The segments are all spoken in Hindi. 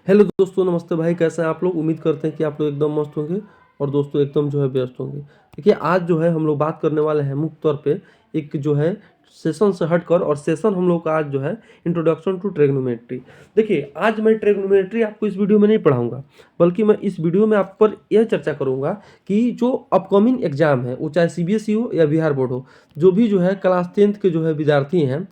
हेलो दोस्तों, नमस्ते भाई। कैसे हैं आप लोग? उम्मीद करते हैं कि आप लोग एकदम मस्त होंगे और दोस्तों एकदम जो है व्यस्त होंगे। देखिए, आज जो है हम लोग बात करने वाले हैं मुख्य तौर पे एक जो है सेशन से हटकर, और सेशन हम लोग का आज जो है इंट्रोडक्शन टू ट्रिग्नोमेट्री। देखिए, आज मैं ट्रिग्नोमेट्री आपको इस वीडियो में नहीं पढ़ाऊंगा, बल्कि मैं इस वीडियो में आप पर यह चर्चा करूंगा कि जो अपकमिंग एग्जाम है, वो चाहे सीबीएसई हो या बिहार बोर्ड हो, जो भी जो है क्लास 10th के जो है विद्यार्थी हैं,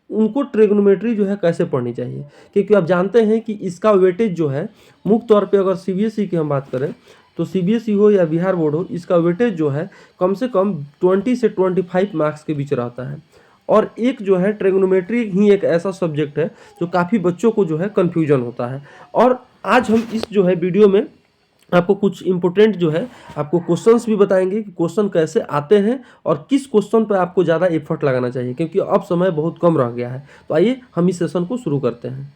उनको ट्रिग्नोमेट्री जो है कैसे पढ़नी चाहिए। क्योंकि आप जानते हैं कि इसका वेटेज जो है मुख्य तौर पे, अगर सीबीएसई की हम बात करें तो सीबीएसई हो या बिहार बोर्ड हो, इसका वेटेज जो है कम से कम 20 से 25 मार्क्स के बीच रहता है। और एक जो है ट्रिग्नोमेट्री ही एक ऐसा सब्जेक्ट है जो काफ़ी बच्चों को जो है कन्फ्यूजन होता है। और आज हम इस जो है वीडियो में आपको कुछ इंपॉर्टेंट जो है आपको क्वेश्चंस भी बताएंगे कि क्वेश्चन कैसे आते हैं और किस क्वेश्चन पर आपको ज़्यादा एफर्ट लगाना चाहिए, क्योंकि अब समय बहुत कम रह गया है। तो आइए हम इस सेशन को शुरू करते हैं।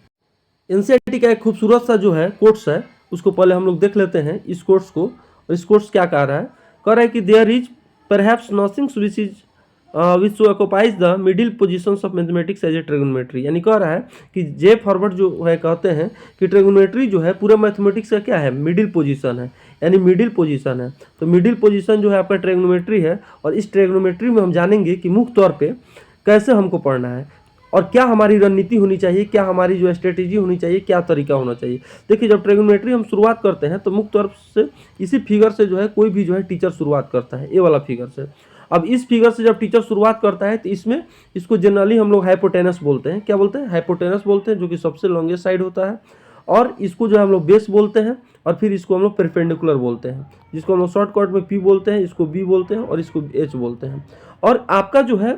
एनसीईआरटी का एक खूबसूरत सा जो है कोट्स है, उसको पहले हम लोग देख लेते हैं इस कोट्स को। और इस कोट्स क्या कह रहा है? कह रहा है कि there is perhaps nothing which is which occupies the middle positions of mathematics as a trigonometry. यानी कह रहा है कि जे फॉरवर्ड जो है कहते हैं कि ट्रिग्नोमेट्री जो है पूरे मैथमेटिक्स का क्या है, मिडिल पोजीशन है, यानी मिडिल पोजीशन है। तो मिडिल पोजीशन जो है आपका ट्रिग्नोमेट्री है। और इस ट्रिग्नोमेट्री में हम जानेंगे कि मुख्य तौर पे कैसे हमको पढ़ना है और क्या हमारी रणनीति होनी चाहिए, क्या हमारी जो स्ट्रेटेजी होनी चाहिए, क्या तरीका होना चाहिए। देखिए, जब ट्रिग्नोमेट्री हम शुरुआत करते हैं तो मुख्य तौर से इसी फिगर से जो है कोई भी जो है टीचर शुरुआत करता है, ये वाला फिगर से। अब इस फिगर से जब टीचर शुरुआत करता है तो इसमें इसको जनरली हम लोग हाइपोटेनस बोलते हैं। क्या बोलते हैं? हाइपोटेनस बोलते हैं, जो कि सबसे लॉन्गेस्ट साइड होता है। और इसको जो हम लोग बेस बोलते हैं, और फिर इसको हम लोग परपेंडिकुलर बोलते हैं, जिसको हम लोग शॉर्टकट में पी बोलते हैं, इसको बी बोलते हैं और इसको एच बोलते हैं। और आपका जो है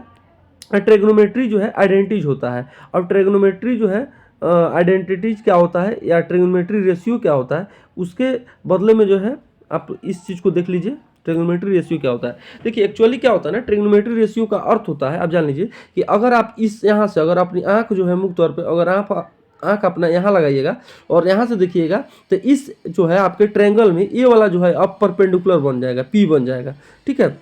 ट्रिग्नोमेट्री जो है आइडेंटिटीज होता है। अब ट्रिग्नोमेट्री जो है आइडेंटिटीज क्या होता है या ट्रिग्नोमेट्री रेशियो क्या होता है, उसके बदले में जो है आप इस चीज़ को देख लीजिए। ट्रिग्नोमेट्री रेशियो क्या होता है? देखिए, एक्चुअली क्या होता है ना, ट्रिग्नोमेट्री रेशियो का अर्थ होता है, आप जान लीजिए कि अगर आप इस यहाँ से अगर अपनी आँख जो है मुख्य तौर पर, अगर आप आँख अपना यहाँ लगाइएगा और यहाँ से देखिएगा, तो इस जो है आपके ट्रायंगल में ये वाला जो है अब परपेंडिकुलर बन जाएगा, पी बन जाएगा, ठीक है।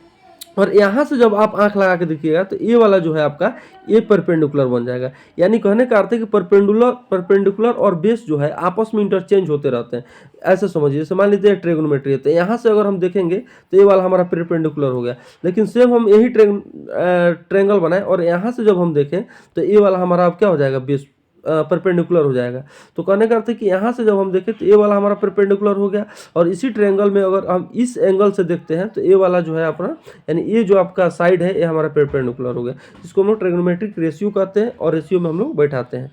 और यहाँ से जब आप आंख लगा के देखिएगा तो ये वाला जो है आपका ये परपेंडिकुलर बन जाएगा। यानी कहने का अर्थ है कि परपेंडिकुलर और बेस जो है आपस में इंटरचेंज होते रहते हैं। ऐसे समझिए, जैसे मान लीजिए ट्रिग्नोमेट्री है, तो यहाँ से अगर हम देखेंगे तो ये वाला हमारा परपेंडिकुलर हो गया। लेकिन सेम हम यही ट्रायंगल बनाए और यहाँ से जब हम देखें तो ये वाला हमारा अब क्या हो जाएगा, बेस परपेंडिकुलर हो जाएगा। तो कहने का अर्थ है कि यहाँ से जब हम देखें तो ये वाला हमारा परपेंडिकुलर हो गया। और इसी ट्रायंगल में अगर हम इस एंगल से देखते हैं तो ये वाला जो है अपना, यानी ये जो आपका साइड है, ये हमारा परपेंडिकुलर हो गया। इसको हम लोग ट्रिग्नोमेट्रिक रेशियो कहते हैं और रेशियो में हम लोग बैठाते हैं।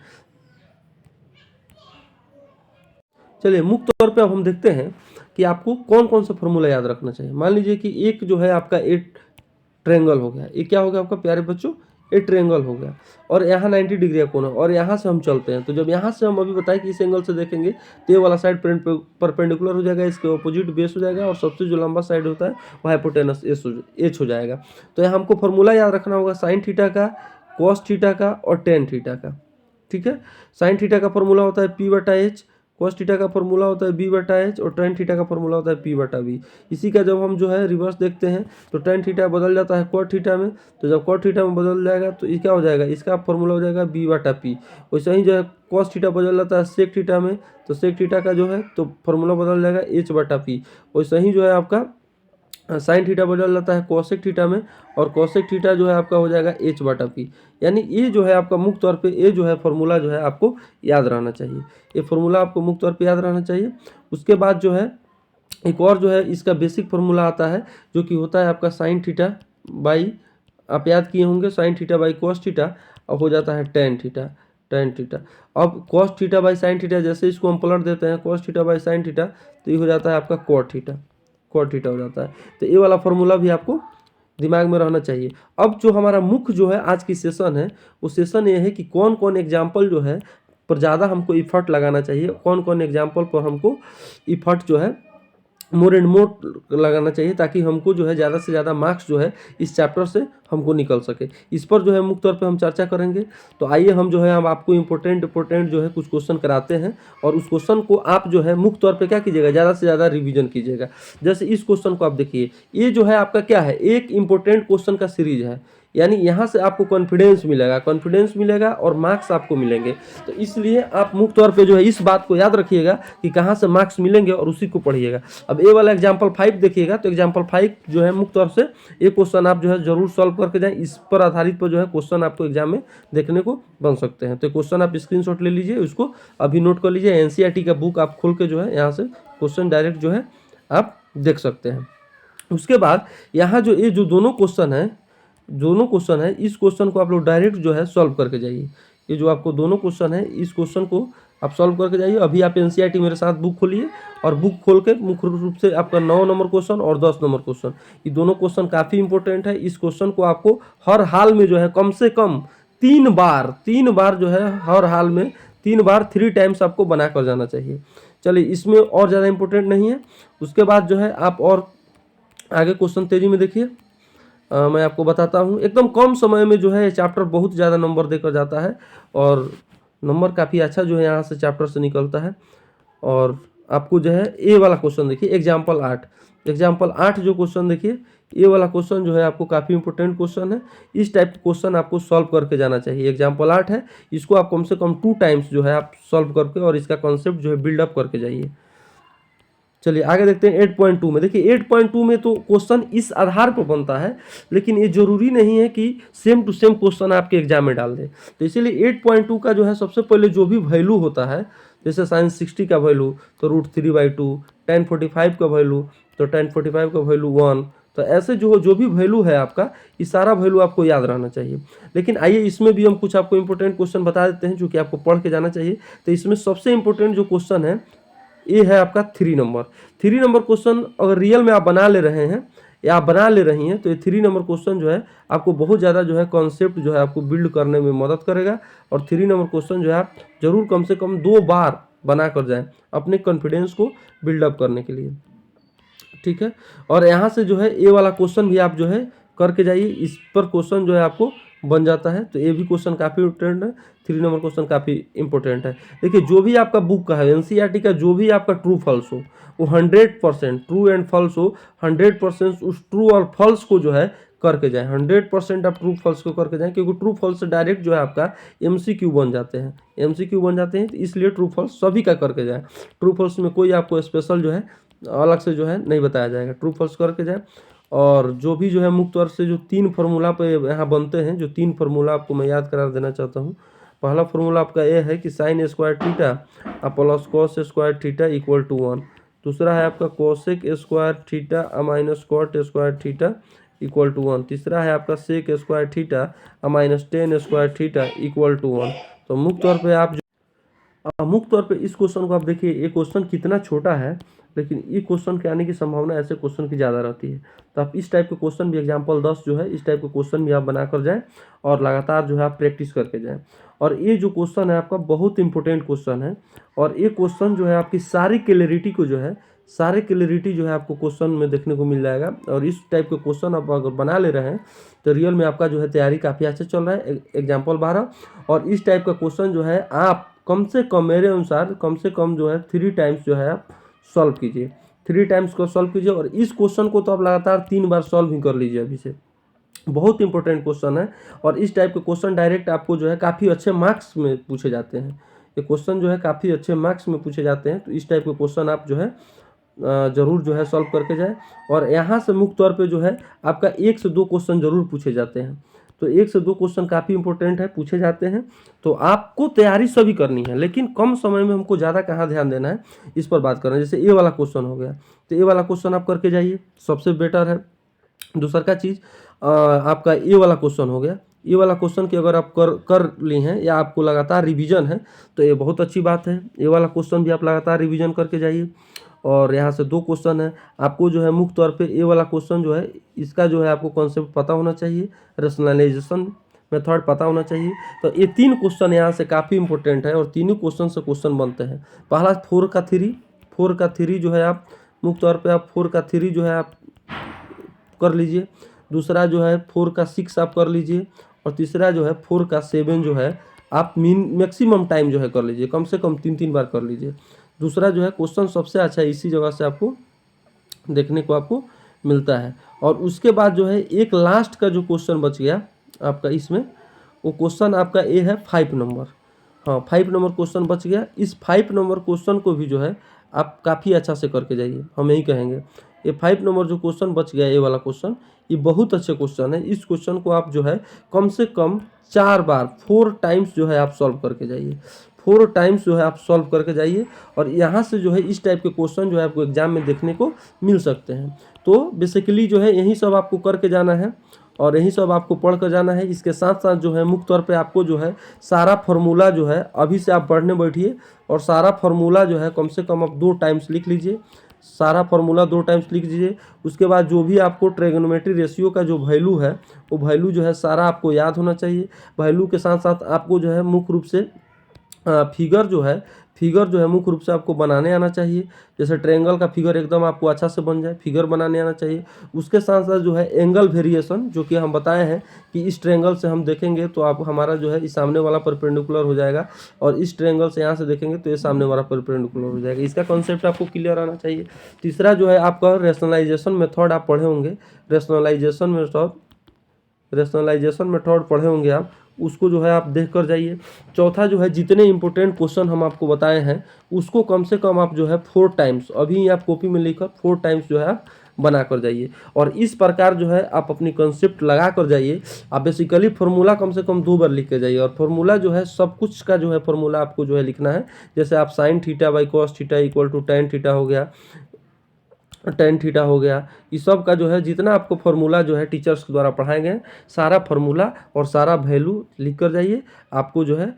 चलिए, मुख्य तौर पे अब हम देखते हैं कि आपको कौन कौन सा फॉर्मूला याद रखना चाहिए। मान लीजिए कि एक जो है आपका एक ट्रायंगल हो गया, ये क्या हो गया आपका प्यारे बच्चों, एक ट्रायंगल हो गया। और यहाँ 90 डिग्री का कोण है और यहाँ से हम चलते हैं। तो जब यहाँ से हम अभी बताएं कि इस एंगल से देखेंगे तो ये वाला साइड परपेंडिकुलर हो जाएगा, इसके ऑपोजिट बेस हो जाएगा, और सबसे जो लंबा साइड होता है वो हाइपोटेनस एच हो जाएगा। तो यहाँ हमको फॉर्मूला याद रखना होगा साइन थीटा का, कॉस थीटा का और टेन थीटा का, ठीक है। साइन थीटा का फॉर्मूला होता है पी बटा एच, कॉस थीटा का फॉर्मूला होता है बी बटा एच, और टेन थीटा का फॉर्मूला होता है पी बटा बी। इसी का जब हम जो है रिवर्स देखते हैं तो टेन थीटा बदल जाता है कॉट थीटा में। तो जब कॉट थीटा में बदल जाएगा तो ये क्या हो जाएगा, इसका फॉर्मूला हो जाएगा बी बटा पी। वैसे ही जो है कॉस थीटा बदल जाता है सेक थीटा में, तो सेक थीटा का जो है तो फॉर्मूला बदल जाएगा एच बटा पी। वैसे ही जो है आपका साइन थीटा बदल जाता है कोसेक थीटा में, और कोसेक थीटा जो है आपका हो जाएगा एच बटा पी। यानी ये जो है आपका मुख्य तौर पे ये जो है फॉर्मूला जो है आपको याद रहना चाहिए। ये फॉर्मूला आपको मुख्य तौर पे याद रहना चाहिए। उसके बाद जो है एक और जो है इसका बेसिक फॉर्मूला आता है, जो कि होता है आपका साइन थीटा बाई, आप याद किए होंगे, sign theta by cos theta, अब हो जाता है टेन थीटा। अब cos theta by sine theta, जैसे इसको हम पलट देते हैं cos theta by sine theta, तो ये हो जाता है आपका कॉट थीटा हो जाता है। तो ये वाला फॉर्मूला भी आपको दिमाग में रहना चाहिए। अब जो हमारा मुख्य जो है आज की सेशन है, वो सेशन ये है कि कौन कौन एग्जाम्पल जो है पर ज़्यादा हमको इफर्ट लगाना चाहिए, कौन कौन एग्जाम्पल पर हमको इफर्ट जो है मोर एंड मोर लगाना चाहिए, ताकि हमको जो है ज़्यादा से ज़्यादा मार्क्स जो है इस चैप्टर से हमको निकल सके। इस पर जो है मुख्य तौर पे हम चर्चा करेंगे। तो आइए हम जो है हम आपको इम्पोर्टेंट जो है कुछ क्वेश्चन कराते हैं, और उस क्वेश्चन को आप जो है मुख्य तौर पे क्या कीजिएगा, ज़्यादा से ज़्यादा रिवीजन कीजिएगा। जैसे इस क्वेश्चन को आप देखिए, ये जो है आपका क्या है, एक इम्पोर्टेंट क्वेश्चन का सीरीज है। यानी यहाँ से आपको कॉन्फिडेंस मिलेगा और मार्क्स आपको मिलेंगे। तो इसलिए आप मुख्य तौर पे जो है इस बात को याद रखिएगा कि कहाँ से मार्क्स मिलेंगे और उसी को पढ़िएगा। अब ये वाला एग्जाम्पल 5 देखिएगा, तो एग्जाम्पल 5 जो है मुख्य तौर से ये क्वेश्चन आप जो है जरूर सॉल्व करके जाएं। इस पर आधारित पर जो है क्वेश्चन आपको एग्जाम में देखने को बन सकते हैं। तो क्वेश्चन आप स्क्रीनशॉट ले लीजिए, उसको अभी नोट कर लीजिए। एनसीईआरटी का बुक आप खोल के जो है यहाँ से क्वेश्चन डायरेक्ट जो है आप देख सकते हैं। उसके बाद यहाँ जो ये जो दोनों क्वेश्चन है इस क्वेश्चन को आप लोग डायरेक्ट जो है सॉल्व करके जाइए। ये जो आपको दोनों क्वेश्चन है इस क्वेश्चन को आप सॉल्व करके जाइए। अभी आप एनसीईआरटी मेरे साथ बुक खोलिए और बुक खोल के मुख्य रूप से आपका 9 नंबर क्वेश्चन और 10 नंबर क्वेश्चन, ये दोनों क्वेश्चन काफ़ी इंपॉर्टेंट है। इस क्वेश्चन को आपको हर हाल में जो है कम से कम 3 बार जो है हर हाल में 3 बार 3 टाइम्स आपको बना कर जाना चाहिए। चलिए, इसमें और ज़्यादा इंपॉर्टेंट नहीं है। उसके बाद जो है आप और आगे क्वेश्चन तेजी में देखिए। मैं आपको बताता हूँ, एकदम कम समय में जो है ये चैप्टर बहुत ज़्यादा नंबर देकर जाता है और नंबर काफ़ी अच्छा जो है यहाँ से चैप्टर से निकलता है। और आपको जो है ए वाला क्वेश्चन देखिए, एग्जाम्पल 8 जो क्वेश्चन देखिए, ये वाला क्वेश्चन जो है आपको काफ़ी इंपॉर्टेंट क्वेश्चन है। इस टाइप का क्वेश्चन आपको सॉल्व करके जाना चाहिए। एग्जाम्पल 8 है, इसको आप कम से कम 2 टाइम्स जो है आप सॉल्व करके और इसका कॉन्सेप्ट जो है बिल्डअप करके जाइए। चलिए आगे देखते हैं 8.2 में। देखिए 8.2 में तो क्वेश्चन इस आधार पर बनता है, लेकिन ये जरूरी नहीं है कि सेम टू सेम क्वेश्चन आपके एग्जाम में डाल दे। तो इसीलिए 8.2 का जो है सबसे पहले जो भी वैल्यू होता है, जैसे साइन 60 का वैल्यू तो √3/2, tan 45 का वैल्यू तो tan 45 का वैल्यू 1, तो ऐसे जो भी वैल्यू है आपका, ये सारा वैल्यू आपको याद रहना चाहिए। लेकिन आइए इसमें भी हम कुछ आपको इंपॉर्टेंट क्वेश्चन बता देते हैं जो कि आपको पढ़ के जाना चाहिए। तो इसमें सबसे इंपॉर्टेंट जो क्वेश्चन है ये है आपका 3 नंबर क्वेश्चन। अगर रियल में आप बना ले रहे हैं या आप बना ले रही हैं तो ये 3 नंबर क्वेश्चन जो है आपको बहुत ज़्यादा जो है कॉन्सेप्ट जो है आपको बिल्ड करने में मदद करेगा। और 3 नंबर क्वेश्चन जो है आप जरूर कम से कम 2 बार बना कर जाएं अपने कॉन्फिडेंस को बिल्डअप करने के लिए, ठीक है। और यहाँ से जो है ये वाला क्वेश्चन भी आप जो है करके जाइए, इस पर क्वेश्चन जो है आपको बन जाता है। तो ये भी क्वेश्चन काफ़ी इंपॉर्टेंट है, 3 नंबर क्वेश्चन काफ़ी इंपॉर्टेंट है। देखिए जो भी आपका बुक का है एनसीईआरटी का, जो भी आपका ट्रू फॉल्स हो वो 100% ट्रू एंड फॉल्स हो, 100% उस ट्रू और फॉल्स को जो है करके जाएं। 100% आप ट्रू फॉल्स को करके जाएं, क्योंकि ट्रू फॉल्स से डायरेक्ट जो है आपका एमसीक्यू बन जाते हैं। तो इसलिए ट्रू फॉल्स सभी का करके जाएं। ट्रू फॉल्स में कोई आपको स्पेशल जो है अलग से जो है नहीं बताया जाएगा, ट्रू फॉल्स करके जाए। और जो भी जो है मुख्य तौर से जो 3 फार्मूला पे यहाँ बनते हैं, जो 3 फार्मूला आपको मैं याद करा देना चाहता हूँ। पहला फार्मूला आपका ये है कि sine square theta plus cos square theta equal to 1। दूसरा है आपका cosec square theta minus cot square theta equal to 1। तीसरा है आपका sec square theta minus tan square theta equal to 1। तो मुख्य तौर पे इस क्वेश्चन को आप देखिए, ये क्वेश्चन कितना छोटा है, लेकिन ये क्वेश्चन के आने की संभावना ऐसे क्वेश्चन की ज़्यादा रहती है। तो आप इस टाइप के क्वेश्चन भी एग्जाम्पल 10 जो है इस टाइप के क्वेश्चन भी आप बना कर जाएँ और लगातार जो है आप प्रैक्टिस करके जाएँ। और ये जो क्वेश्चन है आपका बहुत इंपॉर्टेंट क्वेश्चन है, और ये क्वेश्चन जो है आपकी सारी क्लैरिटी जो है आपको क्वेश्चन में देखने को मिल जाएगा। और इस टाइप के क्वेश्चन आप अगर बना ले रहे हैं तो रियल में आपका जो है तैयारी काफ़ी अच्छा चल रहा है। एग्जाम्पल 12 और इस टाइप का क्वेश्चन जो है आप कम से कम मेरे अनुसार कम से कम जो है 3 टाइम्स जो है आप सॉल्व कीजिए। 3 टाइम्स को सॉल्व कीजिए और इस क्वेश्चन को तो आप लगातार 3 बार सॉल्व ही कर लीजिए अभी से। बहुत इंपॉर्टेंट क्वेश्चन है और इस टाइप के क्वेश्चन डायरेक्ट आपको जो है काफ़ी अच्छे मार्क्स में पूछे जाते हैं। ये क्वेश्चन जो है काफ़ी अच्छे मार्क्स में पूछे जाते हैं। तो इस टाइप के क्वेश्चन आप जो है ज़रूर जो है सॉल्व करके जाए। और यहाँ से मुख्य तौर पे जो है आपका 1 से 2 क्वेश्चन ज़रूर पूछे जाते हैं। तो 1 से 2 क्वेश्चन काफ़ी इंपॉर्टेंट है, पूछे जाते हैं। तो आपको तैयारी सभी करनी है, लेकिन कम समय में हमको ज़्यादा कहाँ ध्यान देना है इस पर बात करना है। जैसे ये वाला क्वेश्चन हो गया, तो ये वाला क्वेश्चन आप करके जाइए, सबसे बेटर है। दूसरा का चीज़ आपका ये वाला क्वेश्चन हो गया। ये वाला क्वेश्चन की अगर आप कर ली हैं या आपको लगातार रिवीजन है तो ये बहुत अच्छी बात है। ये वाला क्वेश्चन भी आप लगातार रिवीजन करके जाइए। और यहाँ से 2 क्वेश्चन है, आपको जो है मुख्य तौर पे ये वाला क्वेश्चन जो है इसका जो है आपको कॉन्सेप्ट पता होना चाहिए, रैशनलाइजेशन मेथड पता होना चाहिए। तो ये 3 क्वेश्चन यहाँ से काफ़ी इंपॉर्टेंट है और तीनों क्वेश्चन से क्वेश्चन बनते हैं। पहला 4 का 3 जो है आप मुख्य तौर पे आप 4 का 3 जो है आप कर लीजिए। दूसरा जो है 4 का 6 आप कर लीजिए। और तीसरा जो है 4 का 7 जो है आप मैक्सिमम टाइम जो है कर लीजिए, कम से कम 3 बार कर लीजिए। दूसरा जो है क्वेश्चन सबसे अच्छा है, इसी जगह से आपको देखने को आपको मिलता है। और उसके बाद जो है एक लास्ट का जो क्वेश्चन बच गया, आपका इसमें वो क्वेश्चन आपका ए है 5 नंबर। हाँ 5 नंबर क्वेश्चन बच गया। इस 5 नंबर क्वेश्चन को भी जो है आप काफ़ी अच्छा से करके जाइए, हम यही कहेंगे। ये 5 नंबर जो क्वेश्चन बच गया, ये वाला क्वेश्चन, ये बहुत अच्छे क्वेश्चन है। इस क्वेश्चन को आप जो है कम से कम 4 बार 4 टाइम्स जो है आप सॉल्व करके जाइए, 4 टाइम्स जो है आप सॉल्व करके जाइए। और यहाँ से जो है इस टाइप के क्वेश्चन जो है आपको एग्जाम में देखने को मिल सकते हैं। तो बेसिकली जो है यही सब आपको करके जाना है और यही सब आपको पढ़ कर जाना है। इसके साथ साथ जो है मुख्य तौर पे आपको जो है सारा फार्मूला जो है अभी से आप पढ़ने बैठिए और सारा फार्मूला जो है कम से कम आप 2 टाइम्स लिख लीजिए। सारा फार्मूला 2 टाइम्स लिख दीजिए। उसके बाद जो भी आपको ट्रिग्नोमेट्री रेशियो का जो वैल्यू है, वो वैल्यू जो है सारा आपको याद होना चाहिए। वैल्यू के साथ साथ आपको जो है मुख्य रूप से फिगर जो है मुख्य रूप से आपको बनाने आना चाहिए। जैसे ट्रायंगल का फिगर एकदम आपको अच्छा से बन जाए, फिगर बनाने आना चाहिए। उसके साथ साथ जो है एंगल वेरिएशन, जो कि हम बताए हैं कि इस ट्रायंगल से हम देखेंगे तो आप हमारा जो है इस सामने वाला परपेंडिकुलर हो जाएगा और इस ट्रायंगल से यहाँ से देखेंगे तो ये सामने वाला परपेंडिकुलर हो जाएगा। इसका कॉन्सेप्ट आपको क्लियर आना चाहिए। तीसरा जो है आपका रेशनलाइजेशन मेथड आप पढ़े होंगे, रेशनलाइजेशन मेथड पढ़े होंगे आप, उसको जो है आप देख कर जाइए। चौथा जो है जितने इंपॉर्टेंट क्वेश्चन हम आपको बताए हैं उसको कम से कम आप जो है 4 टाइम्स, अभी आप कॉपी में लिखकर 4 टाइम्स जो है आप बना कर जाइए। और इस प्रकार जो है आप अपनी कंसेप्ट लगा कर जाइए। आप बेसिकली फार्मूला कम से कम 2 बार लिख के जाइए और फार्मूला जो है सब कुछ का जो है फार्मूला आपको जो है लिखना है। जैसे आप sine theta by cos theta equal to tan theta हो गया, टेन थीटा हो गया, इस सब का जो है जितना आपको फार्मूला जो है टीचर्स के द्वारा पढ़ाए गए सारा फार्मूला और सारा वैल्यू लिख कर जाइए। आपको जो है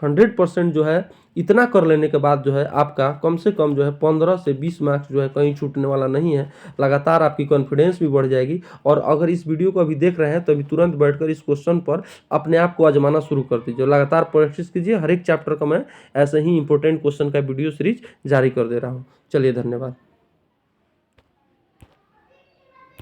100% जो है इतना कर लेने के बाद जो है आपका कम से कम जो है 15 से 20 मार्क्स जो है कहीं छूटने वाला नहीं है। लगातार आपकी कॉन्फिडेंस भी बढ़ जाएगी। और अगर इस वीडियो को अभी देख रहे हैं तो अभी तुरंत बैठकर इस क्वेश्चन पर अपने आप को आजमाना शुरू कर दीजिए। लगातार प्रैक्टिस कीजिए। हर एक चैप्टर का मैं ऐसे ही इंपॉर्टेंट क्वेश्चन का वीडियो सीरीज जारी कर दे रहा हूँ। चलिए धन्यवाद।